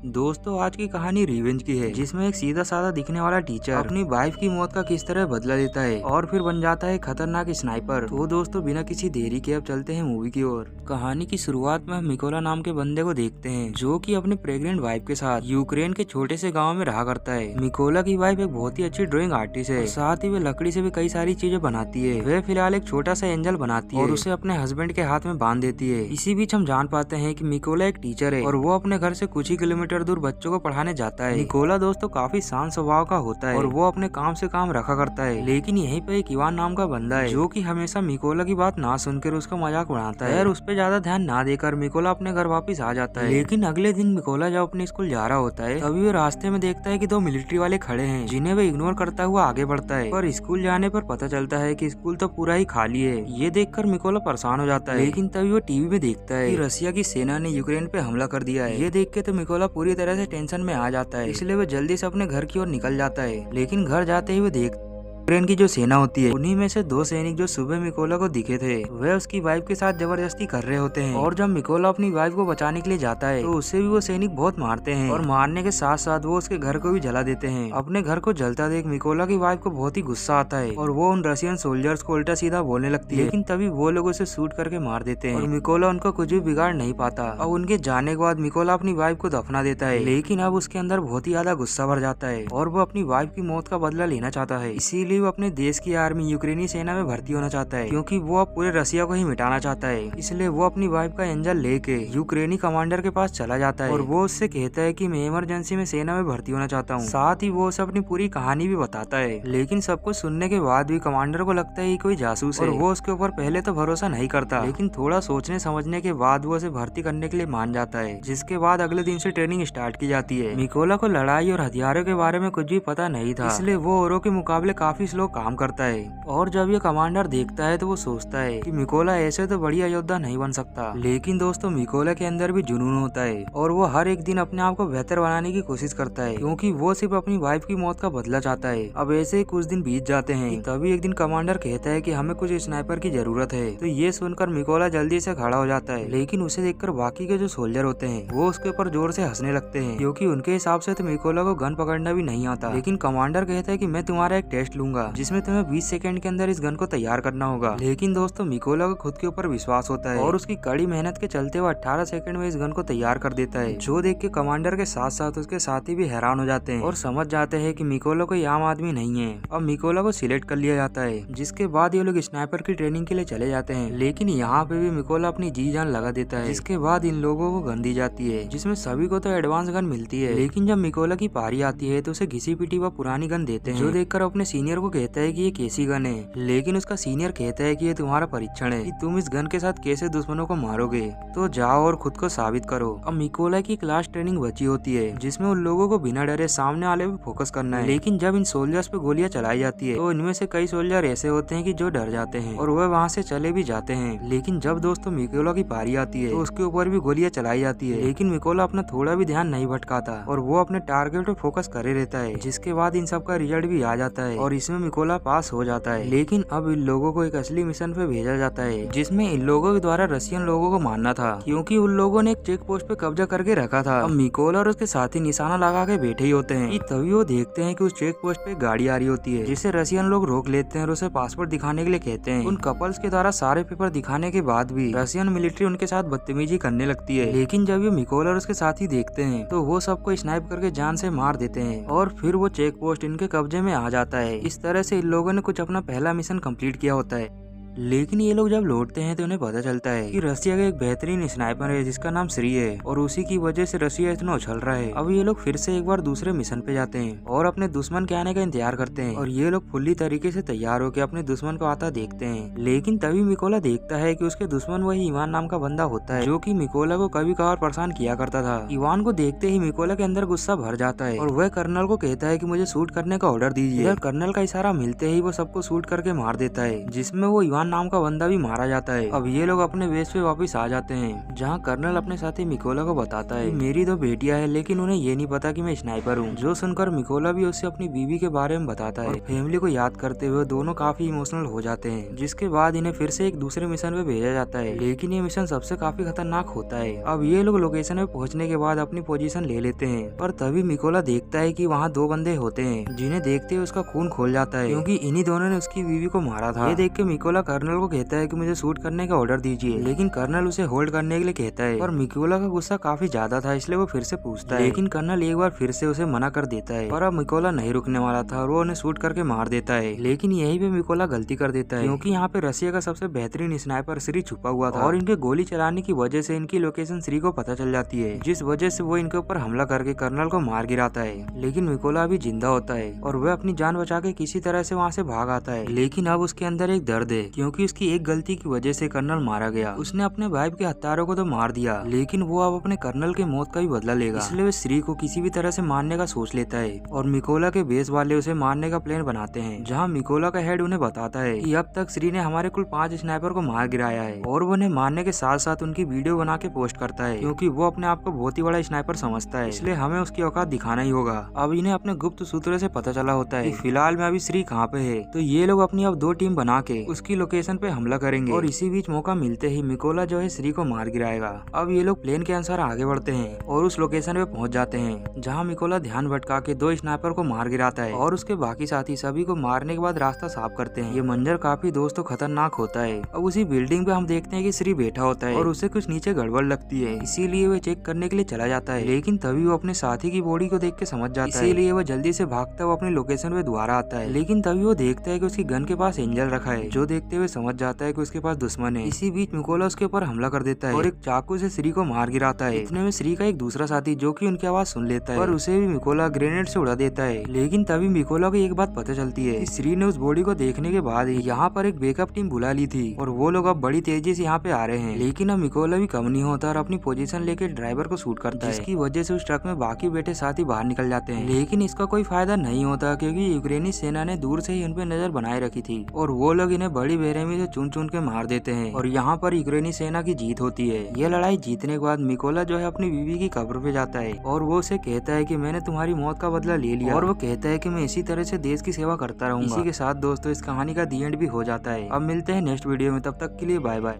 दोस्तों आज की कहानी रिवेंज की है, जिसमें एक सीधा साधा दिखने वाला टीचर अपनी वाइफ की मौत का किस तरह बदला लेता है और फिर बन जाता है खतरनाक स्नाइपर। तो दोस्तों बिना किसी देरी के अब चलते हैं मूवी की ओर। कहानी की शुरुआत में हम मिकोला नाम के बंदे को देखते हैं, जो कि अपने प्रेग्नेंट वाइफ के साथ यूक्रेन के छोटे से गाँव में रहा करता है। मिकोला की वाइफ एक बहुत ही अच्छी ड्राइंग आर्टिस्ट है, साथ ही वे लकड़ी से भी कई सारी चीजें बनाती है। वह फिलहाल एक छोटा सा एंजल बनाती है और उसे अपने हस्बैंड के हाथ में बांध देती है। इसी बीच हम जान पाते हैं कि मिकोला एक टीचर है और वो अपने घर से कुछ ही किलोमीटर दूर बच्चों को पढ़ाने जाता है। निकोला दोस्तों काफी शांत स्वभाव का होता है और वो अपने काम से काम रखा करता है, लेकिन यहीं पे एक इवान नाम का बंदा है जो कि हमेशा मिकोला की बात ना सुनकर उसका मजाक उड़ाता है और उस पे ज्यादा ध्यान ना देकर मिकोला अपने घर वापस आ जाता है। लेकिन अगले दिन मिकोला जब अपने स्कूल जा रहा होता है, तभी वो रास्ते में देखता है कि दो मिलिट्री वाले खड़े हैं, जिन्हें वो इग्नोर करता हुआ आगे बढ़ता है। पर स्कूल जाने पर पता चलता है कि स्कूल तो पूरा ही खाली है। ये देखकर मिकोला परेशान हो जाता है, लेकिन तभी वो टीवी में देखता है कि रसिया की सेना ने यूक्रेन पे हमला कर दिया है। ये देख के तो मिकोला पूरी तरह से टेंशन में आ जाता है, इसलिए वो जल्दी से अपने घर की ओर निकल जाता है। लेकिन घर जाते ही वो यूक्रेन की जो सेना होती है, उन्हीं में से दो सैनिक जो सुबह मिकोला को दिखे थे, वह उसकी वाइफ के साथ जबरदस्ती कर रहे होते हैं। और जब मिकोला अपनी वाइफ को बचाने के लिए जाता है, तो उससे भी वो सैनिक बहुत मारते हैं और मारने के साथ साथ वो उसके घर को भी जला देते हैं। अपने घर को जलता देख मिकोला की वाइफ को बहुत ही गुस्सा आता है और वो उन रशियन सोल्जर्स को उल्टा सीधा बोलने लगती है, लेकिन तभी वो लोग उसे शूट करके मार देते हैं और मिकोला उनका कुछ भी बिगाड़ नहीं पाता। अब उनके जाने के बाद मिकोला अपनी वाइफ को दफना देता है, लेकिन अब उसके अंदर बहुत ही ज्यादा गुस्सा भर जाता है और वो अपनी वाइफ की मौत का बदला लेना चाहता है। इसीलिए वो अपने देश की आर्मी यूक्रेनी सेना में भर्ती होना चाहता है, क्योंकि वो अब पूरे रसिया को ही मिटाना चाहता है। इसलिए वो अपनी वाइफ का एंजल लेके यूक्रेनी कमांडर के पास चला जाता है और वो उससे कहता है कि मैं इमरजेंसी में सेना में भर्ती होना चाहता हूँ। साथ ही वो उसे अपनी पूरी कहानी भी बताता है, लेकिन सब कुछ सुनने के बाद भी कमांडर को लगता है कि कोई जासूस है और वो उसके ऊपर पहले तो भरोसा नहीं करता, लेकिन थोड़ा सोचने समझने के बाद वो उसे भर्ती करने के लिए मान जाता है। जिसके बाद अगले दिन से ट्रेनिंग स्टार्ट की जाती है। मिकोला को लड़ाई और हथियारों के बारे में कुछ भी पता नहीं था, इसलिए वो औरों के मुकाबले काफी स्लो काम करता है। और जब ये कमांडर देखता है तो वो सोचता है कि मिकोला ऐसे तो बढ़िया योद्धा नहीं बन सकता। लेकिन दोस्तों मिकोला के अंदर भी जुनून होता है और वो हर एक दिन अपने आप को बेहतर बनाने की कोशिश करता है, क्योंकि वो सिर्फ अपनी वाइफ की मौत का बदला चाहता है। अब ऐसे ही कुछ दिन बीत जाते हैं, तभी एक दिन कमांडर कहता है कि हमें कुछ स्नाइपर की जरूरत है। तो ये सुनकर मिकोला जल्दी से खड़ा हो जाता है, लेकिन उसे देखकर बाकी के जो सोल्जर होते हैं वो उसके ऊपर जोर से हंसने लगते हैं, क्योंकि उनके हिसाब से तो मिकोला को गन पकड़ना भी नहीं आता। लेकिन कमांडर कहता है कि मैं तुम्हारा एक टेस्ट लूंगा, जिसमें तुम्हें 20 सेकंड के अंदर इस गन को तैयार करना होगा। लेकिन दोस्तों मिकोला को खुद के ऊपर विश्वास होता है और उसकी कड़ी मेहनत के चलते वो 18 सेकंड में इस गन को तैयार कर देता है, जो देख के कमांडर के साथ साथ उसके साथी भी हैरान हो जाते हैं और समझ जाते हैं कि मिकोला कोई आम आदमी नहीं है। अब मिकोला को सिलेक्ट कर लिया जाता है, जिसके बाद ये लोग स्नाइपर की ट्रेनिंग के लिए चले जाते हैं। लेकिन यहाँ पे भी मिकोला अपनी जी जान लगा देता है, जिसके बाद इन लोगों को गन दी जाती है, जिसमें सभी को तो एडवांस गन मिलती है। लेकिन जब मिकोला की पारी आती है तो उसे घिसी पिटी व पुरानी गन देते हैं, जो देखकर अपने सीनियर को कहता है कि ये कैसी गन है। लेकिन उसका सीनियर कहता है कि ये तुम्हारा परीक्षण है कि तुम इस गन के साथ कैसे दुश्मनों को मारोगे, तो जाओ और खुद को साबित करो। अब मिकोला की क्लास ट्रेनिंग बची होती है, जिसमें उन लोगों को बिना डरे सामने वाले पे फोकस करना है। लेकिन जब इन सोल्जर्स पे गोलियां चलाई जाती है, तो इनमें से कई सोल्जर ऐसे होते हैं कि जो डर जाते हैं और वह वहाँ से चले भी जाते हैं। लेकिन जब दोस्तों मिकोला की पारी आती है, तो उसके ऊपर भी गोलियां चलाई जाती है, लेकिन मिकोला अपना थोड़ा भी ध्यान नहीं भटकाता और वो अपने टारगेट पे फोकस करे रहता है। जिसके बाद इन सब का रिजल्ट भी आ जाता है और इसमें मिकोला पास हो जाता है। लेकिन अब इन लोगों को एक असली मिशन पे भेजा जाता है, जिसमें इन लोगों के द्वारा रशियन लोगों को मारना था, क्योंकि उन लोगों ने एक चेक पोस्ट पे कब्जा करके रखा था। अब मिकोला और उसके साथी निशाना लगा के बैठे ही होते हैं कि तभी वो देखते हैं कि उस चेक पोस्ट पे गाड़ी आ रही होती है, जिसे रशियन लोग रोक लेते हैं और उसे पासपोर्ट दिखाने के लिए कहते हैं। उन कपल्स के द्वारा सारे पेपर दिखाने के बाद भी रशियन मिलिट्री उनके साथ बदतमीजी करने लगती है। लेकिन जब ये मिकोला और उसके साथी देखते हैं, तो वो सबको स्नाइप करके जान से मार देते हैं और फिर वो चेक पोस्ट इनके कब्जे में आ जाता है। इस तरह से इन लोगों ने कुछ अपना पहला मिशन कंप्लीट किया होता है। लेकिन ये लोग जब लौटते हैं तो उन्हें पता चलता है कि रसिया का एक बेहतरीन स्नाइपर है जिसका नाम श्री है और उसी की वजह से रसिया इतना उछल रहा है। अब ये लोग फिर से एक बार दूसरे मिशन पे जाते हैं और अपने दुश्मन के आने का इंतजार करते हैं और ये लोग फुल्ली तरीके से तैयार होकर अपने दुश्मन को आता देखते हैं। लेकिन तभी मिकोला देखता है कि उसके दुश्मन वही इवान नाम का बंदा होता है, जो कि मिकोला को कभी कभार परेशान किया करता था। इवान को देखते ही मिकोला के अंदर गुस्सा भर जाता है और वह कर्नल को कहता है कि मुझे शूट करने का ऑर्डर दीजिए। कर्नल का इशारा मिलते ही वो सबको शूट करके मार देता है, जिसमें वो इवान इवान नाम का बंदा भी मारा जाता है। अब ये लोग अपने बेस पे वापस आ जाते हैं, जहाँ कर्नल अपने साथी मिकोला को बताता है कि मेरी दो बेटियां हैं, लेकिन उन्हें ये नहीं पता कि मैं स्नाइपर हूँ। जो सुनकर मिकोला भी उसे अपनी बीवी के बारे में बताता है और फैमिली को याद करते हुए दोनों काफी इमोशनल हो जाते हैं। जिसके बाद इन्हें फिर से एक दूसरे मिशन पे भेजा जाता है, लेकिन ये मिशन सबसे काफी खतरनाक होता है। अब ये लोग लोकेशन में पहुंचने के बाद अपनी पोजीशन ले लेते हैं, पर तभी मिकोला देखता है कि वहाँ दो बंदे होते हैं, जिन्हें देखते हुए उसका खून खोल जाता है, क्योंकि इन्हीं दोनों ने उसकी बीवी को मारा था। ये देख के मिकोला कर्नल को कहता है कि मुझे शूट करने का ऑर्डर दीजिए, लेकिन कर्नल उसे होल्ड करने के लिए कहता है। पर मिकोला का गुस्सा काफी ज्यादा था, इसलिए वो फिर से पूछता है, लेकिन कर्नल एक बार फिर से उसे मना कर देता है। और अब मिकोला नहीं रुकने वाला था और वो उन्हें शूट करके मार देता है। लेकिन यही पे मिकोला गलती कर देता है, क्योंकि यहाँ पे रसिया का सबसे बेहतरीन स्नाइपर श्री छुपा हुआ था और इनके गोली चलाने की वजह से इनकी लोकेशन श्री को पता चल जाती है, जिस वजह से वो इनके ऊपर हमला करके कर्नल को मार गिराता है। लेकिन मिकोला अभी जिंदा होता है और वह अपनी जान बचा के किसी तरह से वहाँ से भाग आता है। लेकिन अब उसके अंदर एक दर्द है, क्योंकि उसकी एक गलती की वजह से कर्नल मारा गया। उसने अपने भाई के हत्यारों को तो मार दिया, लेकिन वो अब अपने कर्नल के मौत का भी बदला लेगा। इसलिए वो श्री को किसी भी तरह से मारने का सोच लेता है और मिकोला के बेस वाले उसे मारने का प्लान बनाते हैं, जहाँ मिकोला का हेड उन्हें बताता है कि अब तक श्री ने हमारे कुल 5 स्नाइपर को मार गिराया है, और वो उन्हें मारने के साथ साथ उनकी वीडियो बना के पोस्ट करता है, क्योंकि वो अपने आप को बहुत ही बड़ा स्नाइपर समझता है, इसलिए हमें उसकी औकात दिखाना ही होगा। अब इन्हें अपने गुप्त सूत्रों से पता चला होता है कि फिलहाल में अभी श्री कहाँ पे है, तो ये लोग अपनी अब 2 टीम बना के उसकी लोकेशन पे हमला करेंगे और इसी बीच मौका मिलते ही मिकोला जो है श्री को मार गिराएगा। अब ये लोग प्लान के अनुसार आगे बढ़ते हैं और उस लोकेशन पे पहुंच जाते हैं, जहां मिकोला ध्यान भटका के 2 स्नाइपर को मार गिराता है और उसके बाकी साथी सभी को मारने के बाद रास्ता साफ करते हैं। ये मंजर काफी दोस्तों खतरनाक होता है। अब उसी बिल्डिंग पे हम देखते हैं कि श्री बैठा होता है और उसे कुछ नीचे गड़बड़ लगती है, इसीलिए वो चेक करने के लिए चला जाता है, लेकिन तभी वो अपने साथी की बॉडी को देख के समझ जाता है, इसीलिए वो जल्दी से भागता हुआ अपनी लोकेशन पे दोबारा आता है। लेकिन तभी वो देखता है कि उसकी गन के पास एंजल रखा है, जो देखते हुए समझ जाता है कि उसके पास दुश्मन है। इसी बीच मिकोला उसके ऊपर हमला कर देता है और एक चाकू से श्री को मार गिराता है। इतने में श्री का एक दूसरा साथी जो कि उनकी आवाज सुन लेता है और उसे भी मिकोला ग्रेनेड से उड़ा देता है। लेकिन तभी मिकोला को एक बात पता चलती है कि श्री ने उस बॉडी को देखने के बाद ही यहाँ पर एक बैकअप टीम बुला ली थी और वो लोग अब बड़ी तेजी से यहाँ पे आ रहे हैं। लेकिन अब मिकोला भी कम नहीं होता और अपनी पोजीशन लेके ड्राइवर को शूट करता है, जिसकी वजह से उस ट्रक में बाकी बैठे साथी बाहर निकल जाते हैं। लेकिन इसका कोई फायदा नहीं होता, क्योंकि यूक्रेनी सेना ने दूर से ही उन पे नजर बनाए रखी थी और वो लोग इन्हें बड़ी बेरहमी से चुन चुन के मार देते हैं और यहाँ पर यूक्रेनी सेना की जीत होती है। यह लड़ाई जीतने के बाद मिकोला जो है अपनी बीवी की कब्र पे जाता है और वो उसे कहता है कि मैंने तुम्हारी मौत का बदला ले लिया, और वो कहता है कि मैं इसी तरह से देश की सेवा करता रहूंगा। इसी के साथ दोस्तों इस कहानी का दी एंड भी हो जाता है। अब मिलते हैं नेक्स्ट वीडियो में, तब तक के लिए बाय बाय।